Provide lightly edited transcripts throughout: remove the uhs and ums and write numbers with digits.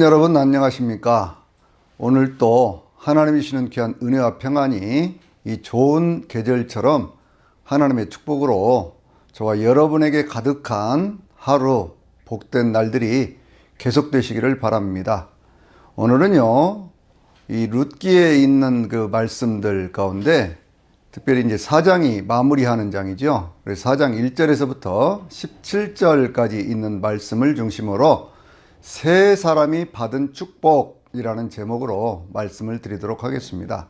여러분 안녕하십니까? 오늘 또 하나님이 주시는 귀한 은혜와 평안이 이 좋은 계절처럼 하나님의 축복으로 저와 여러분에게 가득한 하루 복된 날들이 계속되시기를 바랍니다. 오늘은요, 이 룻기에 있는 그 말씀들 가운데 특별히 이제 4장이 마무리하는 장이죠. 그래서 4장 1절에서부터 17절까지 있는 말씀을 중심으로 세 사람이 받은 축복이라는 제목으로 말씀을 드리도록 하겠습니다.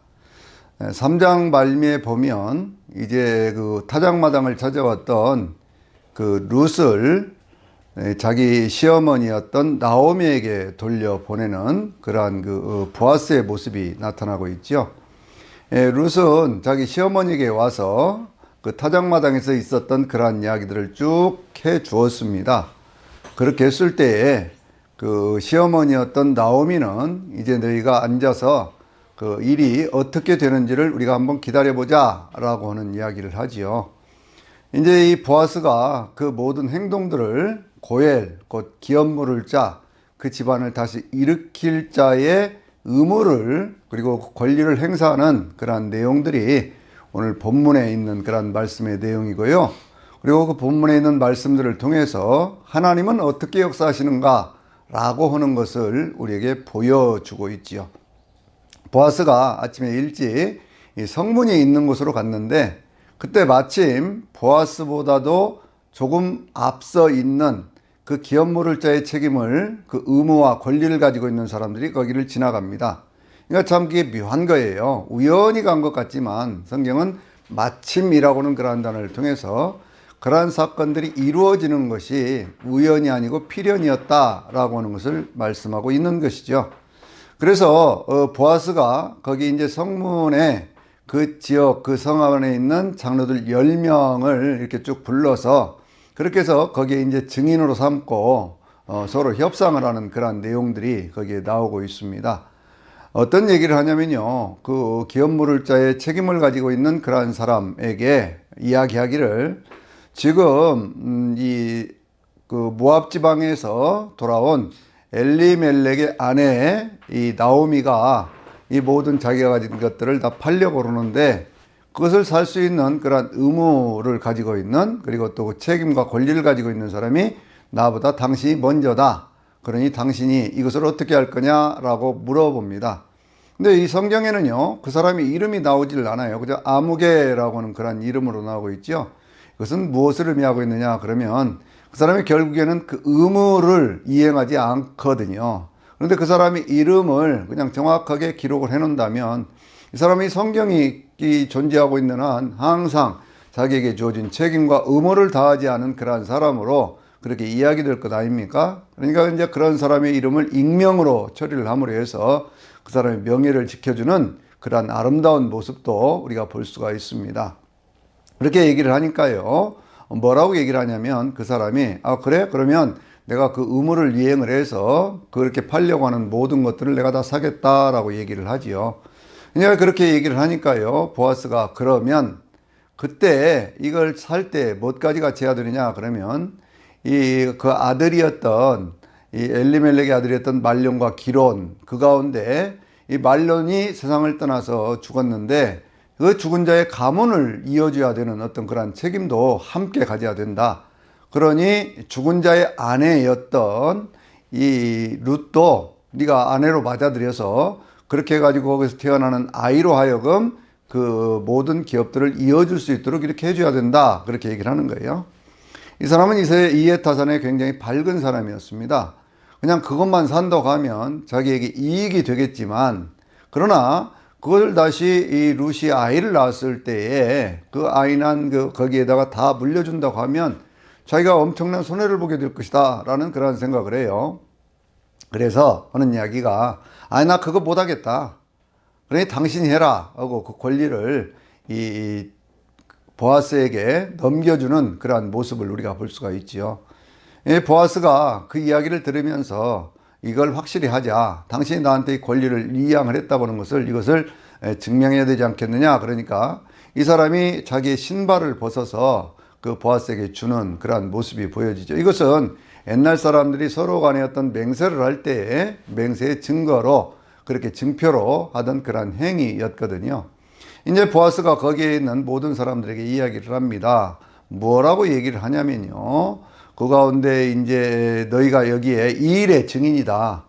3장 말미에 보면 이제 그 타작마당을 찾아왔던 그 룻을 자기 시어머니였던 나오미에게 돌려보내는 그러한 그 보아스의 모습이 나타나고 있죠. 룻은 자기 시어머니에게 와서 그 타작마당에서 있었던 그러한 이야기들을 쭉 해 주었습니다. 그렇게 했을 때에 그 시어머니였던 나오미는 이제 너희가 앉아서 그 일이 어떻게 되는지를 우리가 한번 기다려보자 라고 하는 이야기를 하지요. 이제 이 보아스가 그 모든 행동들을 고엘, 곧 기업물을 짜, 그 집안을 다시 일으킬 자의 의무를 그리고 권리를 행사하는 그러한 내용들이 오늘 본문에 있는 그런 말씀의 내용이고요. 그리고 그 본문에 있는 말씀들을 통해서 하나님은 어떻게 역사하시는가 라고 하는 것을 우리에게 보여주고 있지요. 보아스가 아침에 일찍 이 성문이 있는 곳으로 갔는데 그때 마침 보아스보다도 조금 앞서 있는 그 기업물을 자의 책임을 그 의무와 권리를 가지고 있는 사람들이 거기를 지나갑니다. 그러니까 참 그게 묘한 거예요. 우연히 간 것 같지만 성경은 마침이라고는 그러한 단어를 통해서 그러한 사건들이 이루어지는 것이 우연이 아니고 필연이었다라고 하는 것을 말씀하고 있는 것이죠. 그래서 보아스가 거기 이제 성문에 그 지역 그 성 안에 있는 장로들 10명을 이렇게 쭉 불러서 그렇게 해서 거기에 이제 증인으로 삼고 서로 협상을 하는 그런 내용들이 거기에 나오고 있습니다. 어떤 얘기를 하냐면요, 그 기업물을 자의 책임을 가지고 있는 그러한 사람에게 이야기하기를 지금 그 모압 지방에서 돌아온 엘리멜렉의 아내 이 나오미가 이 모든 자기가 가진 것들을 다 팔려고 그러는데 그것을 살 수 있는 그런 의무를 가지고 있는 그리고 또 그 책임과 권리를 가지고 있는 사람이 나보다 당신이 먼저다. 그러니 당신이 이것을 어떻게 할 거냐라고 물어봅니다. 근데 이 성경에는요, 그 사람이 이름이 나오질 않아요. 그저 아무개라고 하는 그런 이름으로 나오고 있죠. 그것은 무엇을 의미하고 있느냐 그러면 그 사람이 결국에는 그 의무를 이행하지 않거든요. 그런데 그 사람이 이름을 그냥 정확하게 기록을 해 놓는다면 이 사람이 성경이 존재하고 있는 한 항상 자기에게 주어진 책임과 의무를 다하지 않은 그러한 사람으로 그렇게 이야기될 것 아닙니까? 그러니까 이제 그런 사람의 이름을 익명으로 처리를 함으로 해서 그 사람의 명예를 지켜주는 그러한 아름다운 모습도 우리가 볼 수가 있습니다. 그렇게 얘기를 하니까요, 뭐라고 얘기를 하냐면 그 사람이 그래? 그러면 내가 그 의무를 이행을 해서 그렇게 팔려고 하는 모든 것들을 내가 다 사겠다라고 얘기를 하지요. 그러니까 그렇게 얘기를 하니까요, 보아스가 그러면 그때 이걸 살 때 뭐까지 같이 해야 되느냐 그러면 그 아들이었던 이 엘리멜렉의 아들이었던 말론과 기론 그 가운데 이 말론이 세상을 떠나서 죽었는데 그 죽은 자의 가문을 이어줘야 되는 어떤 그런 책임도 함께 가져야 된다. 그러니 죽은 자의 아내였던 이 룻도 네가 아내로 맞아들여서 그렇게 해가지고 거기서 태어나는 아이로 하여금 그 모든 기업들을 이어줄 수 있도록 이렇게 해줘야 된다. 그렇게 얘기를 하는 거예요. 이 사람은 이해타산에 굉장히 밝은 사람이었습니다. 그냥 그것만 산다고 하면 자기에게 이익이 되겠지만 그러나 그걸 다시 이 룻이 아이를 낳았을 때에 그 아이 난 거기에다가 다 물려준다고 하면 자기가 엄청난 손해를 보게 될 것이다 라는 그런 생각을 해요. 그래서 하는 이야기가 나 그거 못하겠다. 그러니 당신이 해라 하고 그 권리를 이 보아스에게 넘겨주는 그러한 모습을 우리가 볼 수가 있지요. 보아스가 그 이야기를 들으면서 이걸 확실히 하자. 당신이 나한테 이 권리를 이양을 했다고 하는 이것을 증명해야 되지 않겠느냐. 그러니까 이 사람이 자기의 신발을 벗어서 그 보아스에게 주는 그러한 모습이 보여지죠. 이것은 옛날 사람들이 서로 간에 어떤 맹세를 할 때에 맹세의 증거로 그렇게 증표로 하던 그런 행위였거든요. 이제 보아스가 거기에 있는 모든 사람들에게 이야기를 합니다. 뭐라고 얘기를 하냐면요. 그 가운데 이제 너희가 여기에 이 일의 증인이다.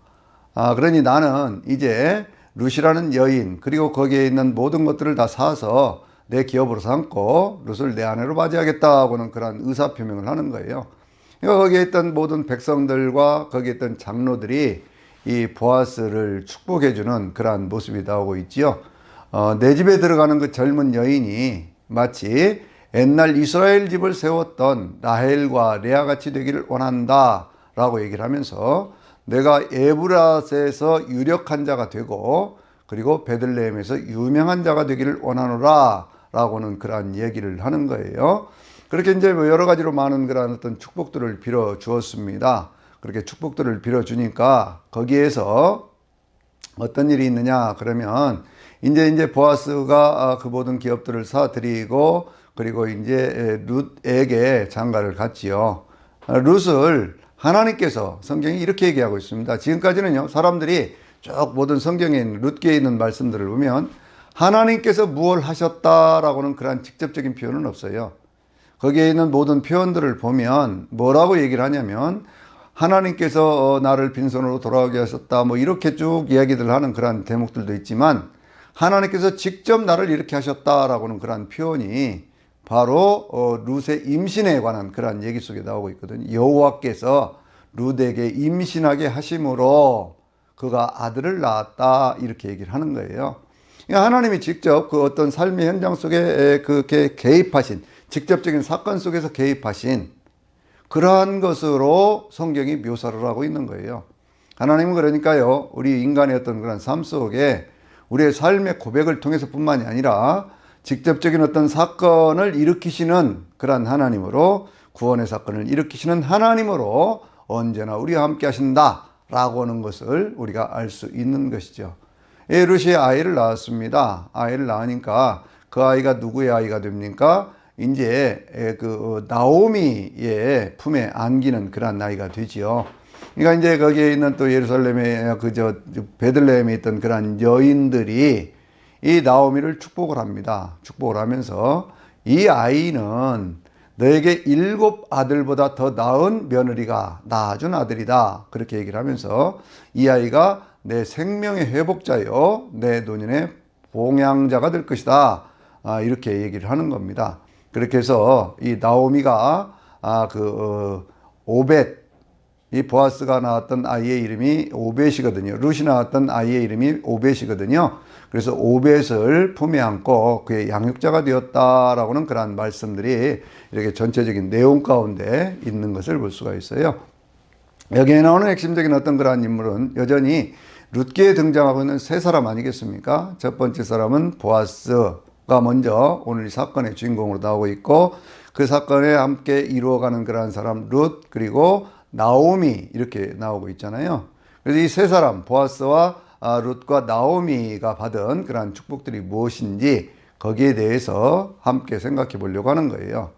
그러니 나는 이제 룻이라는 여인 그리고 거기에 있는 모든 것들을 다 사서 내 기업으로 삼고 룻을 내 아내로 맞이하겠다고는 그런 의사표명을 하는 거예요. 그러니까 거기에 있던 모든 백성들과 거기에 있던 장로들이 이 보아스를 축복해주는 그러한 모습이 나오고 있지요. 내 집에 들어가는 그 젊은 여인이 마치 옛날 이스라엘 집을 세웠던 라헬과 레아같이 되기를 원한다 라고 얘기를 하면서 내가 에브라스에서 유력한 자가 되고 그리고 베들레헴에서 유명한 자가 되기를 원하노라 라고는 그러한 얘기를 하는 거예요. 그렇게 이제 뭐 여러 가지로 많은 그런 어떤 축복들을 빌어 주었습니다. 그렇게 축복들을 빌어 주니까 거기에서 어떤 일이 있느냐 그러면 이제 보아스가 그 모든 기업들을 사드리고 그리고 이제 룻에게 장가를 갔지요. 룻을 하나님께서 성경이 이렇게 얘기하고 있습니다. 지금까지는요 사람들이 쭉 모든 성경에 있는 룻기에 있는 말씀들을 보면 하나님께서 무엇을 하셨다라고는 그런 직접적인 표현은 없어요. 거기에 있는 모든 표현들을 보면 뭐라고 얘기를 하냐면 하나님께서 나를 빈손으로 돌아오게 하셨다 뭐 이렇게 쭉 이야기들 하는 그런 대목들도 있지만 하나님께서 직접 나를 이렇게 하셨다라고는 그런 표현이 바로 룻의 임신에 관한 그런 얘기 속에 나오고 있거든요. 여호와께서 룻에게 임신하게 하심으로 그가 아들을 낳았다 이렇게 얘기를 하는 거예요. 그러니까 하나님이 직접 그 어떤 삶의 현장 속에 그렇게 개입하신 직접적인 사건 속에서 개입하신 그러한 것으로 성경이 묘사를 하고 있는 거예요. 하나님은 그러니까요 우리 인간의 어떤 그런 삶 속에 우리의 삶의 고백을 통해서 뿐만이 아니라 직접적인 어떤 사건을 일으키시는 그런 하나님으로 구원의 사건을 일으키시는 하나님으로 언제나 우리와 함께 하신다 라고 하는 것을 우리가 알 수 있는 것이죠. 룻이 아이를 낳았습니다. 아이를 낳으니까 그 아이가 누구의 아이가 됩니까? 이제 그 나오미의 품에 안기는 그런 나이가 되지요. 그러니까 이제 거기에 있는 또 예루살렘에 베들레헴에 있던 그런 여인들이 이 나오미를 축복을 합니다. 축복을 하면서 이 아이는 너에게 7 아들보다 더 나은 며느리가 낳아준 아들이다. 그렇게 얘기를 하면서 이 아이가 내 생명의 회복자요 내 노년의 봉양자가 될 것이다. 이렇게 얘기를 하는 겁니다. 그렇게 해서 이 나오미가 오벳 이 보아스가 낳았던 아이의 이름이 오벳이거든요. 룻이 낳았던 아이의 이름이 오벳이거든요. 그래서 오벳을 품에 안고 그의 양육자가 되었다라고는 그런 말씀들이 이렇게 전체적인 내용 가운데 있는 것을 볼 수가 있어요. 여기에 나오는 핵심적인 어떤 그러한 인물은 여전히 룻기에 등장하고 있는 세 사람 아니겠습니까? 첫 번째 사람은 보아스가 먼저 오늘 이 사건의 주인공으로 나오고 있고 그 사건에 함께 이루어가는 그러한 사람 룻 그리고 나오미 이렇게 나오고 있잖아요. 그래서 이 세 사람 보아스와 룻과 나오미가 받은 그러한 축복들이 무엇인지 거기에 대해서 함께 생각해 보려고 하는 거예요.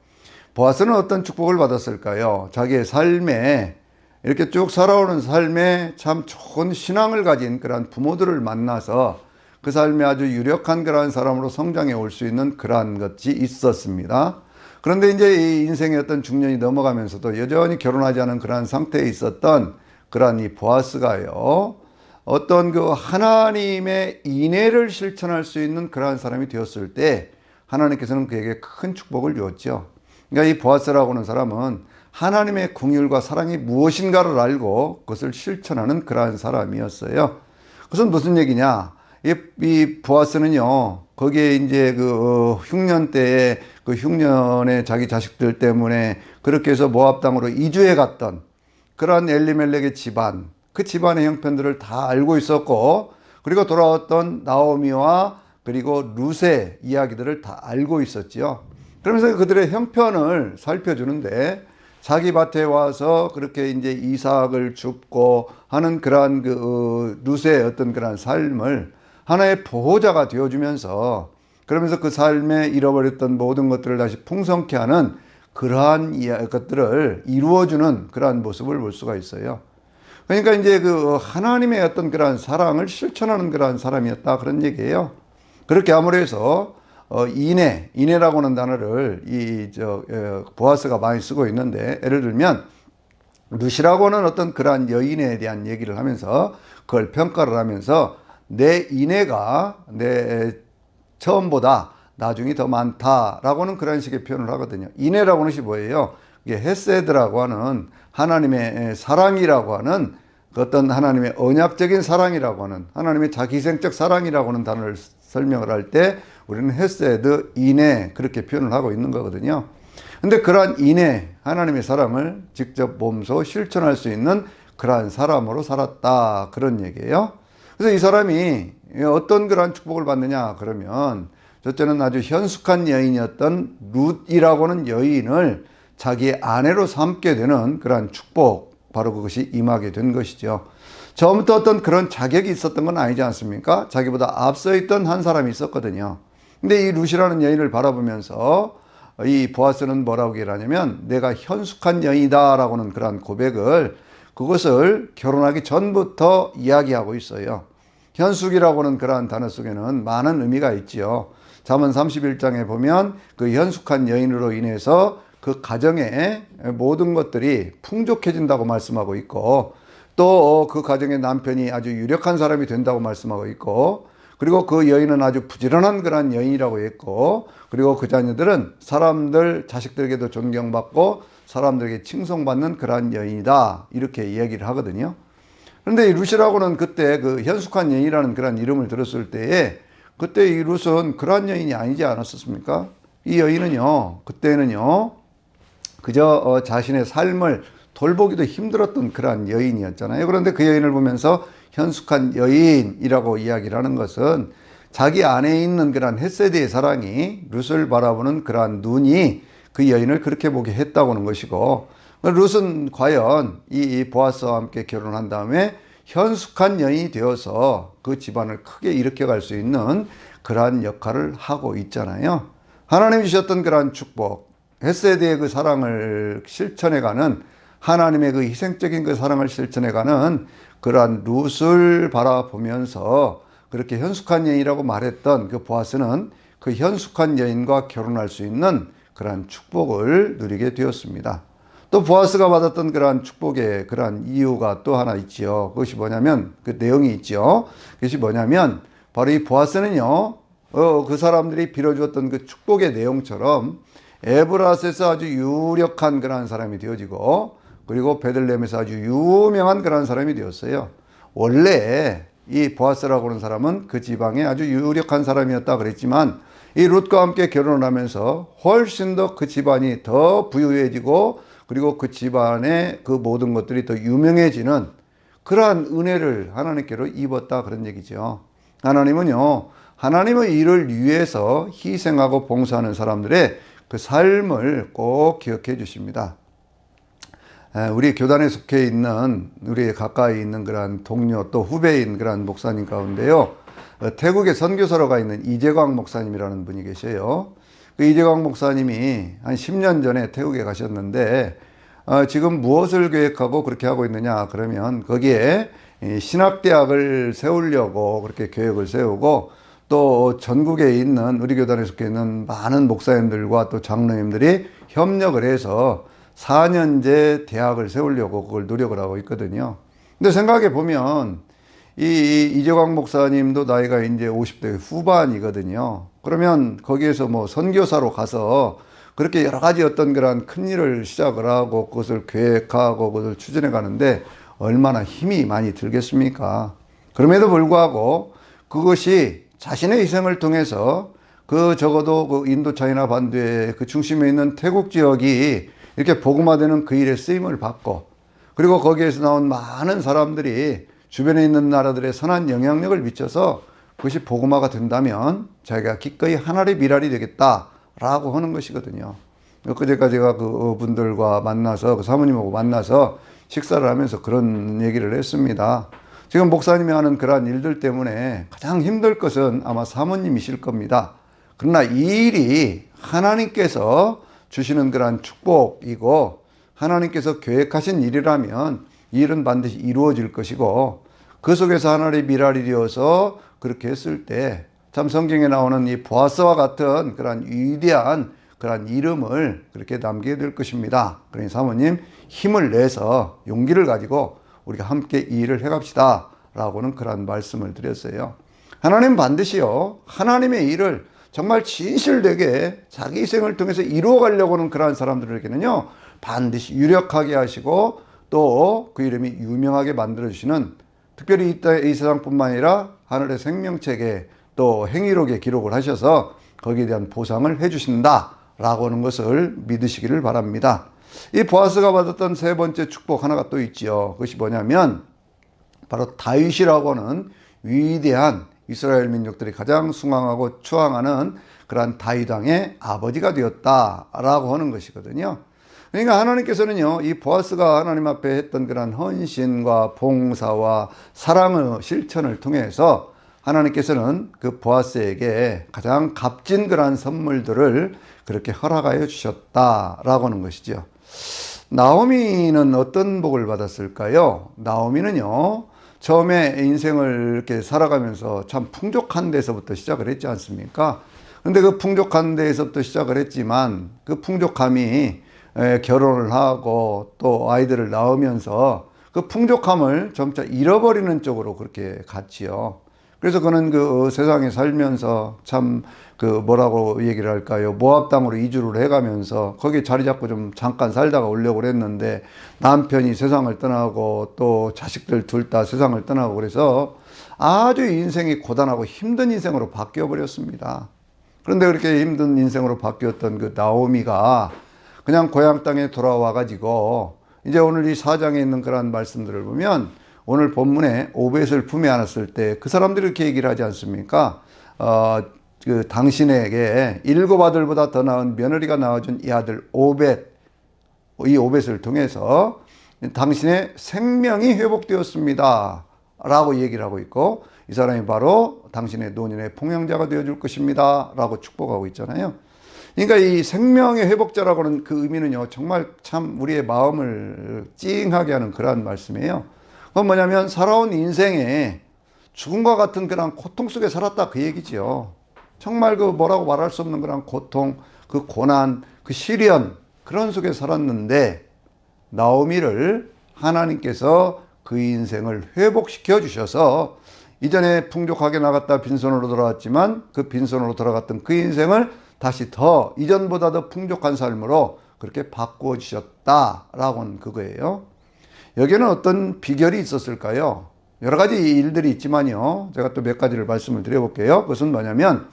보아스는 어떤 축복을 받았을까요? 자기의 삶에 이렇게 쭉 살아오는 삶에 참 좋은 신앙을 가진 그러한 부모들을 만나서 그 삶에 아주 유력한 그러한 사람으로 성장해 올 수 있는 그러한 것이 있었습니다. 그런데 이제 이 인생의 어떤 중년이 넘어가면서도 여전히 결혼하지 않은 그러한 상태에 있었던 그러한 이 보아스가요, 어떤 그 하나님의 인애를 실천할 수 있는 그러한 사람이 되었을 때 하나님께서는 그에게 큰 축복을 주었죠. 그러니까 이 보아스라고 하는 사람은 하나님의 긍휼과 사랑이 무엇인가를 알고 그것을 실천하는 그러한 사람이었어요. 그것은 무슨 얘기냐? 이 보아스는요, 거기에 이제 흉년 때에 그 흉년의 자기 자식들 때문에 그렇게 해서 모압 땅으로 이주해 갔던 그러한 엘리멜렉의 집안, 그 집안의 형편들을 다 알고 있었고, 그리고 돌아왔던 나오미와 그리고 룻의 이야기들을 다 알고 있었지요. 그러면서 그들의 형편을 살펴주는데 자기 밭에 와서 그렇게 이제 이삭을 줍고 하는 그러한 룻의 어떤 그러한 삶을 하나의 보호자가 되어주면서 그러면서 그 삶에 잃어버렸던 모든 것들을 다시 풍성케 하는 그러한 것들을 이루어주는 그러한 모습을 볼 수가 있어요. 그러니까 이제 그 하나님의 어떤 그러한 사랑을 실천하는 그러한 사람이었다 그런 얘기예요. 그렇게 아무리 해서 인애라고 하는 단어를 보아스가 많이 쓰고 있는데, 예를 들면 룻이라고 하는 어떤 그러한 여인에 대한 얘기를 하면서 그걸 평가를 하면서 내 인애가 내 처음보다 나중이 더 많다라고는 그런 식의 표현을 하거든요. 인애라고 하는 것이 뭐예요? 이게 헤세드라고 하는 하나님의 사랑이라고 하는 어떤 하나님의 언약적인 사랑이라고 하는 하나님의 자기희생적 사랑이라고 하는 단어를 설명을 할 때 우리는 헤세드, 인애 그렇게 표현을 하고 있는 거거든요. 근데 그러한 인애, 하나님의 사랑을 직접 몸소 실천할 수 있는 그러한 사람으로 살았다 그런 얘기예요. 그래서 이 사람이 어떤 그러한 축복을 받느냐 그러면, 첫째는 아주 현숙한 여인이었던 룻이라고 하는 여인을 자기의 아내로 삼게 되는 그러한 축복, 바로 그것이 임하게 된 것이죠. 처음부터 어떤 그런 자격이 있었던 건 아니지 않습니까? 자기보다 앞서 있던 한 사람이 있었거든요. 근데 이 룻이라는 여인을 바라보면서 이 보아스는 뭐라고 얘기를 하냐면, 내가 현숙한 여인이다 라고 하는 그러한 고백을, 그것을 결혼하기 전부터 이야기하고 있어요. 현숙이라고 하는 그러한 단어 속에는 많은 의미가 있지요. 잠언 31장에 보면 그 현숙한 여인으로 인해서 그 가정의 모든 것들이 풍족해진다고 말씀하고 있고, 또 그 가정의 남편이 아주 유력한 사람이 된다고 말씀하고 있고, 그리고 그 여인은 아주 부지런한 그런 여인이라고 했고, 그리고 그 자녀들은 사람들, 자식들에게도 존경받고 사람들에게 칭송받는 그러한 여인이다 이렇게 이야기를 하거든요. 그런데 이 룻이라고는 그때 그 현숙한 여인이라는 그런 이름을 들었을 때에, 그때 이 룻은 그러한 여인이 아니지 않았었습니까? 이 여인은요, 그때는요 그저 자신의 삶을 돌보기도 힘들었던 그러한 여인이었잖아요. 그런데 그 여인을 보면서 현숙한 여인이라고 이야기를 하는 것은 자기 안에 있는 그러한 헷세드의 사랑이 룻을 바라보는 그러한 눈이 그 여인을 그렇게 보게 했다고 하는 것이고, 룻은 과연 이 보아스와 함께 결혼한 다음에 현숙한 여인이 되어서 그 집안을 크게 일으켜갈 수 있는 그러한 역할을 하고 있잖아요. 하나님이 주셨던 그러한 축복, 헷세드의 그 사랑을 실천해가는, 하나님의 그 희생적인 그 사랑을 실천해가는 그러한 룻을 바라보면서 그렇게 현숙한 여인이라고 말했던 그 보아스는 그 현숙한 여인과 결혼할 수 있는 그러한 축복을 누리게 되었습니다. 또 보아스가 받았던 그러한 축복의 그러한 이유가 또 하나 있지요. 그것이 뭐냐면, 그 내용이 있죠. 그것이 뭐냐면, 바로 이 보아스는요, 그 사람들이 빌어주었던 그 축복의 내용처럼 에브라스에서 아주 유력한 그러한 사람이 되어지고, 그리고 베들레헴에서 아주 유명한 그러한 사람이 되었어요. 원래 이 보아스라고 하는 사람은 그 지방에 아주 유력한 사람이었다 그랬지만, 이 룻과 함께 결혼을 하면서 훨씬 더 그 집안이 더 부유해지고, 그리고 그 집안의 그 모든 것들이 더 유명해지는 그러한 은혜를 하나님께로 입었다 그런 얘기죠. 하나님은요, 하나님의 일을 위해서 희생하고 봉사하는 사람들의 그 삶을 꼭 기억해 주십니다. 우리 교단에 속해 있는, 우리 가까이 있는 그러한 동료 또 후배인 그러한 목사님 가운데요, 태국에 선교사로 가 있는 이재광 목사님이라는 분이 계셔요. 그 이재광 목사님이 한 10년 전에 태국에 가셨는데, 지금 무엇을 계획하고 그렇게 하고 있느냐 그러면, 거기에 신학대학을 세우려고 그렇게 계획을 세우고, 또 전국에 있는 우리 교단에 속해 있는 많은 목사님들과 또 장로님들이 협력을 해서 4년제 대학을 세우려고 그걸 노력을 하고 있거든요. 근데 생각해 보면 이재광 목사님도 나이가 이제 50대 후반이거든요. 그러면 거기에서 뭐 선교사로 가서 그렇게 여러 가지 어떤 그런 큰 일을 시작을 하고 그것을 계획하고 그것을 추진해 가는데 얼마나 힘이 많이 들겠습니까? 그럼에도 불구하고 그것이 자신의 희생을 통해서 그 적어도 그 인도 차이나 반도의 그 중심에 있는 태국 지역이 이렇게 복음화되는 그 일에 쓰임을 받고, 그리고 거기에서 나온 많은 사람들이 주변에 있는 나라들의 선한 영향력을 미쳐서 그것이 복음화가 된다면 자기가 기꺼이 하나의 미랄이 되겠다라고 하는 것이거든요. 엊그제까지 제가 그 분들과 만나서, 그 사모님하고 만나서 식사를 하면서 그런 얘기를 했습니다. 지금 목사님이 하는 그러한 일들 때문에 가장 힘들 것은 아마 사모님이실 겁니다. 그러나 이 일이 하나님께서 주시는 그러한 축복이고, 하나님께서 계획하신 일이라면 이 일은 반드시 이루어질 것이고, 그 속에서 하나님의 미랄이 되어서 그렇게 했을 때 참 성경에 나오는 이 보아스와 같은 그러한 위대한 그러한 이름을 그렇게 남기게 될 것입니다. 그러니 사모님, 힘을 내서 용기를 가지고 우리가 함께 이 일을 해갑시다 라고는 그러한 말씀을 드렸어요. 하나님 반드시요, 하나님의 일을 정말 진실되게 자기 희생을 통해서 이루어 가려고 하는 그러한 사람들에게는요, 반드시 유력하게 하시고 또 그 이름이 유명하게 만들어주시는, 특별히 이 세상뿐만 아니라 하늘의 생명책에 또 행위록에 기록을 하셔서 거기에 대한 보상을 해주신다 라고 하는 것을 믿으시기를 바랍니다. 이 보아스가 받았던 세 번째 축복 하나가 또 있지요. 그것이 뭐냐면 바로 다윗이라고 하는 위대한 이스라엘 민족들이 가장 숭앙하고 추앙하는 그러한 다윗 왕의 아버지가 되었다라고 하는 것이거든요. 그러니까 하나님께서는요, 이 보아스가 하나님 앞에 했던 그런 헌신과 봉사와 사랑의 실천을 통해서 하나님께서는 그 보아스에게 가장 값진 그러한 선물들을 그렇게 허락하여 주셨다라고 하는 것이죠. 나오미는 어떤 복을 받았을까요? 나오미는요, 처음에 인생을 이렇게 살아가면서 참 풍족한 데서부터 시작을 했지 않습니까? 근데 그 풍족한 데에서부터 시작을 했지만 그 풍족함이 결혼을 하고 또 아이들을 낳으면서 그 풍족함을 점차 잃어버리는 쪽으로 그렇게 갔지요. 그래서 그는 그 세상에 살면서 참 그 뭐라고 얘기를 할까요? 모압 땅으로 이주를 해가면서 거기 자리 잡고 좀 잠깐 살다가 오려고 그랬는데 남편이 세상을 떠나고 또 자식들 둘 다 세상을 떠나고 그래서 아주 인생이 고단하고 힘든 인생으로 바뀌어 버렸습니다. 그런데 그렇게 힘든 인생으로 바뀌었던 그 나오미가 그냥 고향 땅에 돌아와 가지고 이제 오늘 이 4장에 있는 그런 말씀들을 보면 오늘 본문에 오벳을 품에 안았을 때 그 사람들이 이렇게 얘기를 하지 않습니까? 그 당신에게 7 아들보다 더 나은 며느리가 낳아준 이 아들 오벳, 이 오벳을 통해서 당신의 생명이 회복되었습니다 라고 얘기를 하고 있고, 이 사람이 바로 당신의 노년의 봉양자가 되어줄 것입니다 라고 축복하고 있잖아요. 그러니까 이 생명의 회복자라고 하는 그 의미는요, 정말 참 우리의 마음을 찡하게 하는 그러한 말씀이에요. 그건 뭐냐면 살아온 인생에 죽음과 같은 그런 고통 속에 살았다 그 얘기지요. 정말 그 뭐라고 말할 수 없는 그런 고통, 그 고난, 그 시련, 그런 속에 살았는데 나오미를 하나님께서 그 인생을 회복시켜 주셔서 이전에 풍족하게 나갔다 빈손으로 돌아왔지만 그 빈손으로 돌아갔던 그 인생을 다시 더 이전보다 더 풍족한 삶으로 그렇게 바꾸어 주셨다라고 하는 그거예요. 여기에는 어떤 비결이 있었을까요? 여러 가지 일들이 있지만요, 제가 또 몇 가지를 말씀을 드려볼게요. 그것은 뭐냐면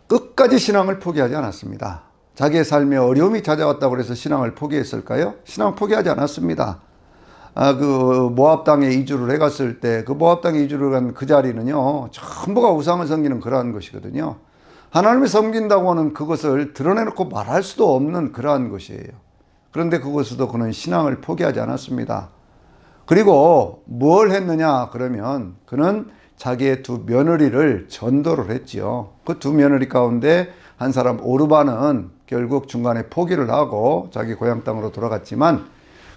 끝까지 신앙을 포기하지 않았습니다. 자기의 삶에 어려움이 찾아왔다고 해서 신앙을 포기했을까요? 신앙 포기하지 않았습니다. 그 모압 땅에 이주를 해갔을 때 그 모압 땅에 이주를 간 그 자리는요, 전부가 우상을 섬기는 그러한 것이거든요. 하나님을 섬긴다고 하는 그것을 드러내놓고 말할 수도 없는 그러한 것이에요. 그런데 그것에도 그는 신앙을 포기하지 않았습니다. 그리고 뭘 했느냐 그러면 그는 자기의 2 며느리를 전도를 했지요. 그 2 며느리 가운데 한 사람 오르바는 결국 중간에 포기를 하고 자기 고향 땅으로 돌아갔지만,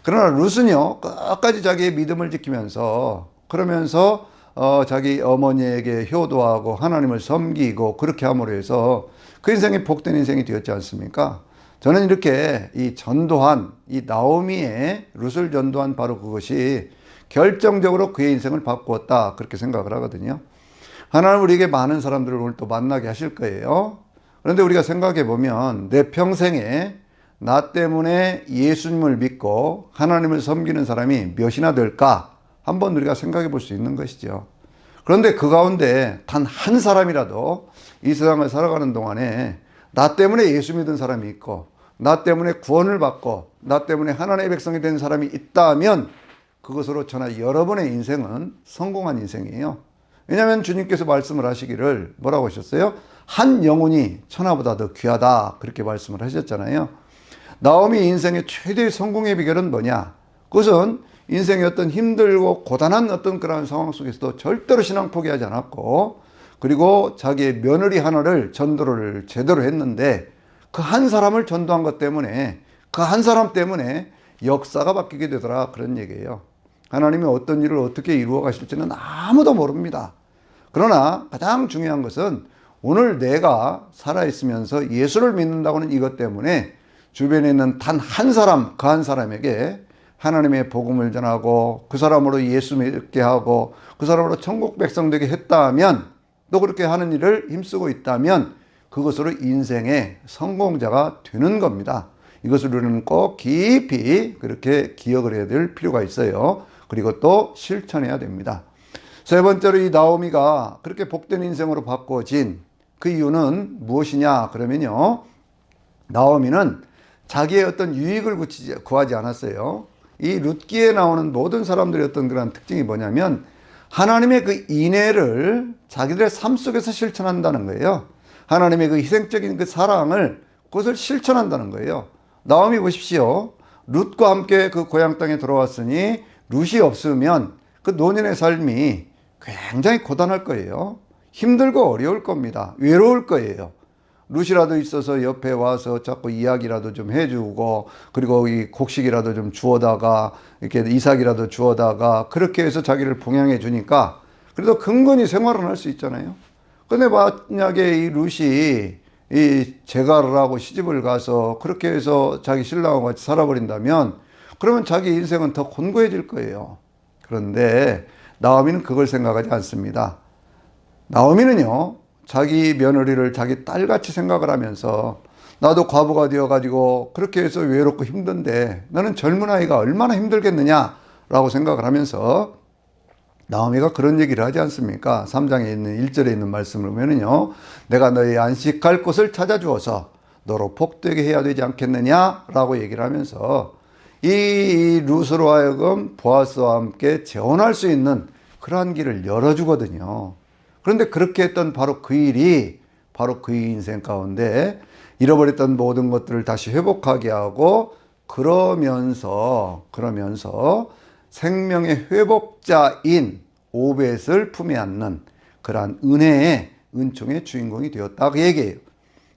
그러나 룻은요, 끝까지 자기의 믿음을 지키면서 그러면서 자기 어머니에게 효도하고 하나님을 섬기고 그렇게 함으로 해서 그 인생이 복된 인생이 되었지 않습니까? 저는 이렇게 이 전도한 이 나오미의 룻을 전도한 바로 그것이 결정적으로 그의 인생을 바꾸었다 그렇게 생각을 하거든요. 하나님 우리에게 많은 사람들을 오늘 또 만나게 하실 거예요. 그런데 우리가 생각해 보면 내 평생에 나 때문에 예수님을 믿고 하나님을 섬기는 사람이 몇이나 될까 한번 우리가 생각해 볼 수 있는 것이죠. 그런데 그 가운데 단 한 사람이라도 이 세상을 살아가는 동안에 나 때문에 예수 믿은 사람이 있고 나 때문에 구원을 받고 나 때문에 하나님의 백성이 된 사람이 있다면 그것으로 저나 여러분의 인생은 성공한 인생이에요. 왜냐하면 주님께서 말씀을 하시기를 뭐라고 하셨어요? 한 영혼이 천하보다 더 귀하다 그렇게 말씀을 하셨잖아요. 나오미 인생의 최대의 성공의 비결은 뭐냐? 그것은 인생의 어떤 힘들고 고단한 어떤 그런 상황 속에서도 절대로 신앙 포기하지 않았고, 그리고 자기의 며느리 하나를 전도를 제대로 했는데 그 한 사람을 전도한 것 때문에 그 한 사람 때문에 역사가 바뀌게 되더라, 그런 얘기예요. 하나님이 어떤 일을 어떻게 이루어 가실지는 아무도 모릅니다. 그러나 가장 중요한 것은 오늘 내가 살아있으면서 예수를 믿는다고는 이것 때문에 주변에 있는 단 한 사람, 그 한 사람에게 하나님의 복음을 전하고 그 사람으로 예수 믿게 하고 그 사람으로 천국 백성 되게 했다면, 또 그렇게 하는 일을 힘쓰고 있다면 그것으로 인생의 성공자가 되는 겁니다. 이것을 우리는 꼭 깊이 그렇게 기억을 해야 될 필요가 있어요. 그리고 또 실천해야 됩니다. 세 번째로 이 나오미가 그렇게 복된 인생으로 바꿔진 그 이유는 무엇이냐 그러면요, 나오미는 자기의 어떤 유익을 구하지 않았어요. 이 룻기에 나오는 모든 사람들의 어떤 그런 특징이 뭐냐면 하나님의 그 인애를 자기들의 삶 속에서 실천한다는 거예요. 하나님의 그 희생적인 그 사랑을, 그것을 실천한다는 거예요. 나오미 보십시오. 룻과 함께 그 고향 땅에 돌아왔으니 룻이 없으면 그 노년의 삶이 굉장히 고단할 거예요. 힘들고 어려울 겁니다. 외로울 거예요. 룻이라도 있어서 옆에 와서 자꾸 이야기라도 좀 해주고, 그리고 이 곡식이라도 좀 주워다가, 이렇게 이삭이라도 주워다가, 그렇게 해서 자기를 봉양해 주니까 그래도 근근히 생활은 할 수 있잖아요. 근데 만약에 이 룻이 이 재가를 하고 시집을 가서 그렇게 해서 자기 신랑하고 같이 살아버린다면 그러면 자기 인생은 더 곤고해질 거예요. 그런데 나오미는 그걸 생각하지 않습니다. 나오미는요, 자기 며느리를 자기 딸같이 생각을 하면서 나도 과부가 되어가지고 그렇게 해서 외롭고 힘든데 너는 젊은 아이가 얼마나 힘들겠느냐라고 생각을 하면서 나오미가 그런 얘기를 하지 않습니까? 3장에 있는 1절에 있는 말씀을 보면은요, 내가 너희 안식할 곳을 찾아주어서 너로 복되게 해야 되지 않겠느냐라고 얘기를 하면서 이 룻으로 하여금 보아스와 함께 재혼할 수 있는 그러한 길을 열어주거든요. 그런데 그렇게 했던 바로 그 일이 바로 그의 인생 가운데 잃어버렸던 모든 것들을 다시 회복하게 하고, 그러면서 생명의 회복자인 오벳을 품에 안는 그러한 은혜의, 은총의 주인공이 되었다, 그 얘기예요.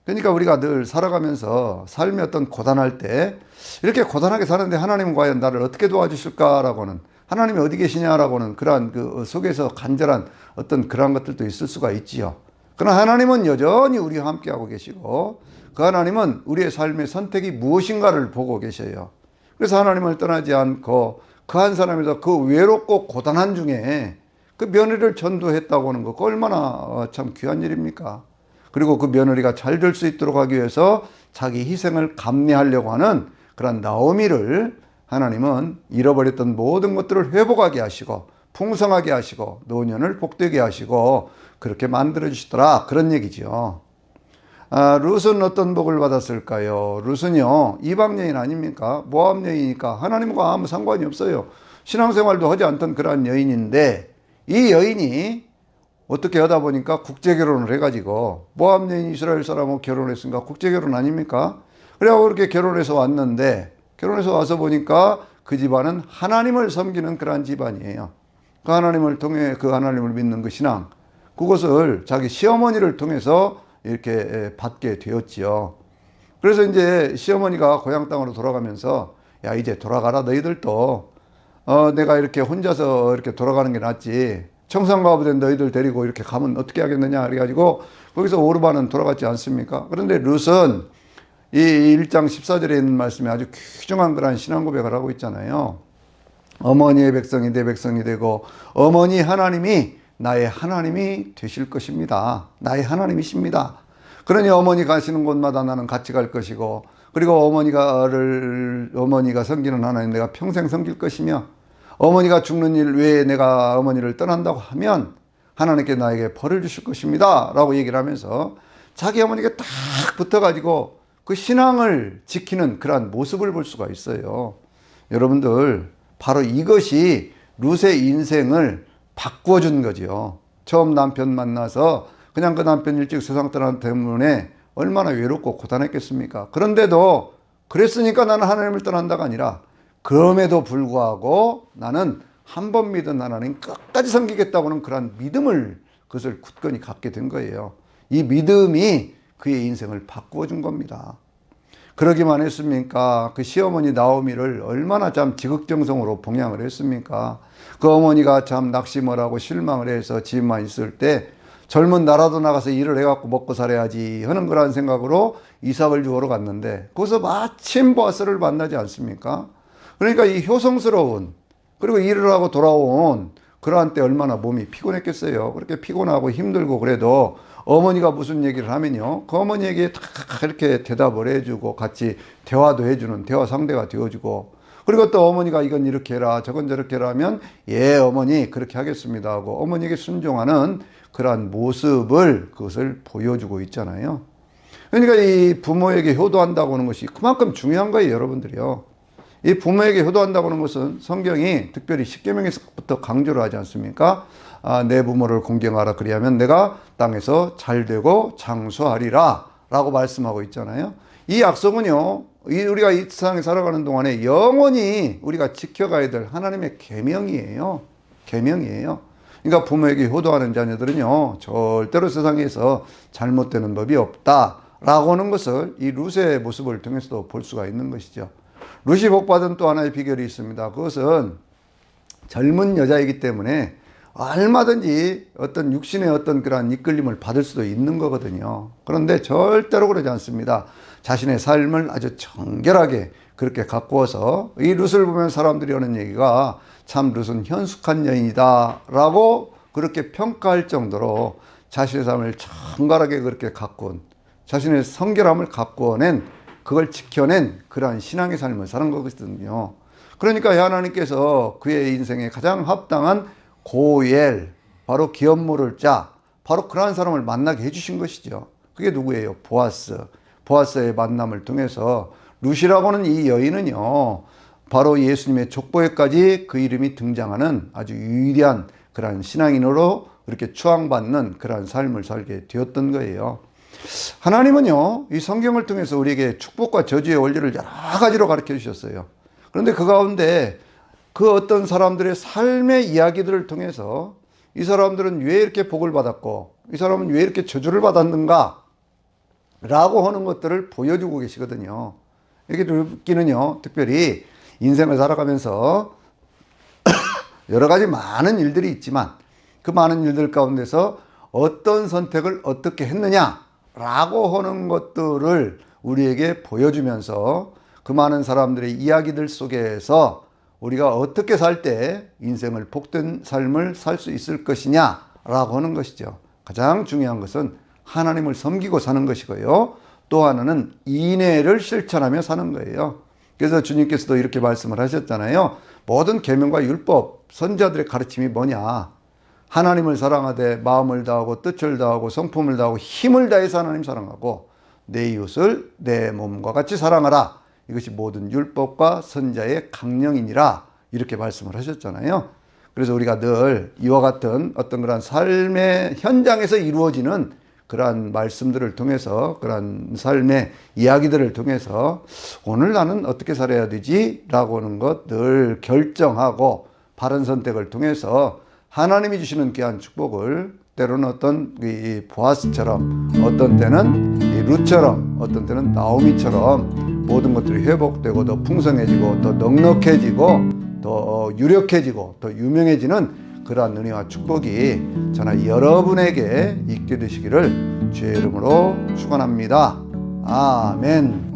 그러니까 우리가 늘 살아가면서 삶이 어떤 고단할 때 이렇게 고단하게 사는데 하나님은 과연 나를 어떻게 도와주실까라고는, 하나님이 어디 계시냐라고는 그러한 그 속에서 간절한 어떤 그러한 것들도 있을 수가 있지요. 그러나 하나님은 여전히 우리와 함께하고 계시고 그 하나님은 우리의 삶의 선택이 무엇인가를 보고 계셔요. 그래서 하나님을 떠나지 않고 그 한 사람에서 그 외롭고 고단한 중에 그 며느리를 전도했다고 하는 거, 그 얼마나 참 귀한 일입니까? 그리고 그 며느리가 잘 될 수 있도록 하기 위해서 자기 희생을 감내하려고 하는 그런 나오미를 하나님은 잃어버렸던 모든 것들을 회복하게 하시고 풍성하게 하시고 노년을 복되게 하시고 그렇게 만들어 주시더라, 그런 얘기죠. 룻은 어떤 복을 받았을까요? 룻은요, 이방 여인 아닙니까? 모압 여인이니까 하나님과 아무 상관이 없어요. 신앙생활도 하지 않던 그러한 여인인데 이 여인이 어떻게 하다 보니까 국제 결혼을 해가지고, 모압 여인 이스라엘 사람하고 결혼했으니까 국제 결혼 아닙니까? 그래갖고 그렇게 결혼해서 왔는데, 결혼해서 와서 보니까 그 집안은 하나님을 섬기는 그러한 집안이에요. 그 하나님을 통해, 그 하나님을 믿는 그 신앙, 그것을 자기 시어머니를 통해서 이렇게 받게 되었지요. 그래서 이제 시어머니가 고향 땅으로 돌아가면서, 야, 이제 돌아가라, 너희들도. 내가 이렇게 혼자서 이렇게 돌아가는 게 낫지. 청산가부된 너희들 데리고 이렇게 가면 어떻게 하겠느냐 그래가지고 거기서 오르반은 돌아갔지 않습니까? 그런데 룻은 이 1장 14절에 있는 말씀에 아주 귀중한 그런 신앙 고백을 하고 있잖아요. 어머니의 백성이 내 백성이 되고 어머니 하나님이 나의 하나님이 되실 것입니다. 나의 하나님이십니다. 그러니 어머니 가시는 곳마다 나는 같이 갈 것이고, 그리고 어머니가 섬기는 하나님 내가 평생 섬길 것이며, 어머니가 죽는 일 외에 내가 어머니를 떠난다고 하면 하나님께 나에게 벌을 주실 것입니다 라고 얘기를 하면서 자기 어머니가 딱 붙어가지고 그 신앙을 지키는 그러한 모습을 볼 수가 있어요. 여러분들, 바로 이것이 룻의 인생을 바꾸어 준 거죠. 처음 남편 만나서 그냥 그 남편 일찍 세상 떠난 때문에 얼마나 외롭고 고단했겠습니까? 그런데도 그랬으니까 나는 하나님을 떠난다가 아니라, 그럼에도 불구하고 나는 한 번 믿은 하나님 끝까지 섬기겠다고는 그런 믿음을, 그것을 굳건히 갖게 된 거예요. 이 믿음이 그의 인생을 바꾸어 준 겁니다. 그러기만 했습니까? 그 시어머니 나오미를 얼마나 참 지극정성으로 봉양을 했습니까? 그 어머니가 참 낙심을 하고 실망을 해서 집만 있을 때 젊은 나라도 나가서 일을 해갖고 먹고 살아야지 하는 그런 생각으로 이삭을 주우러 갔는데 거기서 마침 보아스를 만나지 않습니까? 그러니까 이 효성스러운 그리고 일을 하고 돌아온 그러한 때 얼마나 몸이 피곤했겠어요. 그렇게 피곤하고 힘들고 그래도 어머니가 무슨 얘기를 하면요, 그 어머니에게 다 이렇게 대답을 해주고 같이 대화도 해주는 대화 상대가 되어주고, 그리고 또 어머니가 이건 이렇게 해라 저건 저렇게 해라 하면 예 어머니 그렇게 하겠습니다 하고 어머니에게 순종하는 그러한 모습을 그것을 보여주고 있잖아요. 그러니까 이 부모에게 효도한다고 하는 것이 그만큼 중요한 거예요, 여러분들이요. 이 부모에게 효도한다고 하는 것은 성경이 특별히 십계명에서부터 강조를 하지 않습니까? 내 부모를 공경하라 그리하면 내가 땅에서 잘되고 장수하리라 라고 말씀하고 있잖아요. 이 약속은요, 우리가 이 세상에 살아가는 동안에 영원히 우리가 지켜가야 될 하나님의 계명이에요. 계명이에요. 그러니까 부모에게 효도하는 자녀들은요, 절대로 세상에서 잘못되는 법이 없다라고 하는 것을 이 룻의 모습을 통해서도 볼 수가 있는 것이죠. 룻이 복받은 또 하나의 비결이 있습니다. 그것은 젊은 여자이기 때문에 얼마든지 어떤 육신의 어떤 그러한 이끌림을 받을 수도 있는 거거든요. 그런데 절대로 그러지 않습니다. 자신의 삶을 아주 정결하게 그렇게 가꾸어서 이 룻을 보면 사람들이 하는 얘기가 참 룻은 현숙한 여인이다 라고 그렇게 평가할 정도로 자신의 삶을 정갈하게 그렇게 가꾼, 자신의 성결함을 가꾸어낸, 그걸 지켜낸 그러한 신앙의 삶을 사는 거거든요. 그러니까 하나님께서 그의 인생에 가장 합당한 고엘, 바로 기업 모를 자, 바로 그러한 사람을 만나게 해주신 것이죠. 그게 누구예요? 보아스. 보아스의 만남을 통해서 룻이라고는 이 여인은요, 바로 예수님의 족보에까지 그 이름이 등장하는 아주 유일한 그러한 신앙인으로 이렇게 추앙받는 그러한 삶을 살게 되었던 거예요. 하나님은요, 이 성경을 통해서 우리에게 축복과 저주의 원리를 여러 가지로 가르쳐 주셨어요. 그런데 그 가운데 그 어떤 사람들의 삶의 이야기들을 통해서 이 사람들은 왜 이렇게 복을 받았고 이 사람은 왜 이렇게 저주를 받았는가 라고 하는 것들을 보여주고 계시거든요. 여기 룻기는요, 특별히 인생을 살아가면서 여러 가지 많은 일들이 있지만 그 많은 일들 가운데서 어떤 선택을 어떻게 했느냐 라고 하는 것들을 우리에게 보여주면서 그 많은 사람들의 이야기들 속에서 우리가 어떻게 살 때 인생을 복된 삶을 살 수 있을 것이냐 라고 하는 것이죠. 가장 중요한 것은 하나님을 섬기고 사는 것이고요, 또 하나는 인애를 실천하며 사는 거예요. 그래서 주님께서도 이렇게 말씀을 하셨잖아요. 모든 계명과 율법, 선지자들의 가르침이 뭐냐? 하나님을 사랑하되 마음을 다하고 뜻을 다하고 성품을 다하고 힘을 다해서 하나님 사랑하고 내 이웃을 내 몸과 같이 사랑하라. 이것이 모든 율법과 선지자의 강령이니라, 이렇게 말씀을 하셨잖아요. 그래서 우리가 늘 이와 같은 어떤 그런 삶의 현장에서 이루어지는 그러한 말씀들을 통해서, 그러한 삶의 이야기들을 통해서 오늘 나는 어떻게 살아야 되지? 라고 하는 것 늘 결정하고 바른 선택을 통해서 하나님이 주시는 귀한 축복을, 때로는 어떤 이 보아스처럼, 어떤 때는 이 룻처럼, 어떤 때는 나오미처럼 모든 것들이 회복되고 더 풍성해지고 더 넉넉해지고 더 유력해지고 더 유명해지는 그러한 은혜와 축복이 저나 여러분에게 있게 되시기를 주의 이름으로 축원합니다. 아멘.